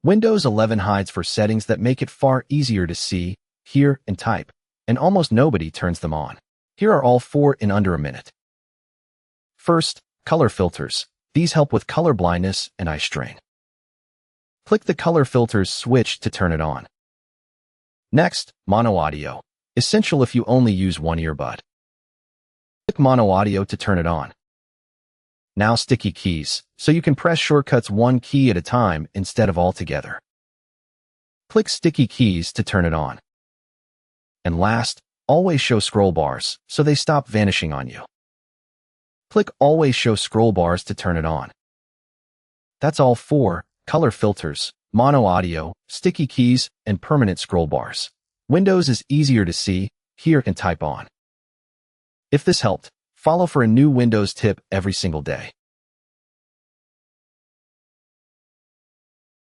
Windows 11 hides for settings that make it far easier to see, hear, and type, and almost nobody turns them on. Here are all 4 in under a minute. First, color filters. These help with color blindness and eye strain. Click the color filters switch to turn it on. Next, mono audio. Essential if you only use one earbud. Click mono audio to turn it on. Now sticky keys, so you can press shortcuts one key at a time instead of all together. Click sticky keys to turn it on. And last, always show scroll bars, so they stop vanishing on you. Click always show scroll bars to turn it on. That's all 4, color filters, mono audio, sticky keys, and permanent scroll bars. Windows is easier to see, hear, and type on. If this helped, follow for a new Windows tip every single day.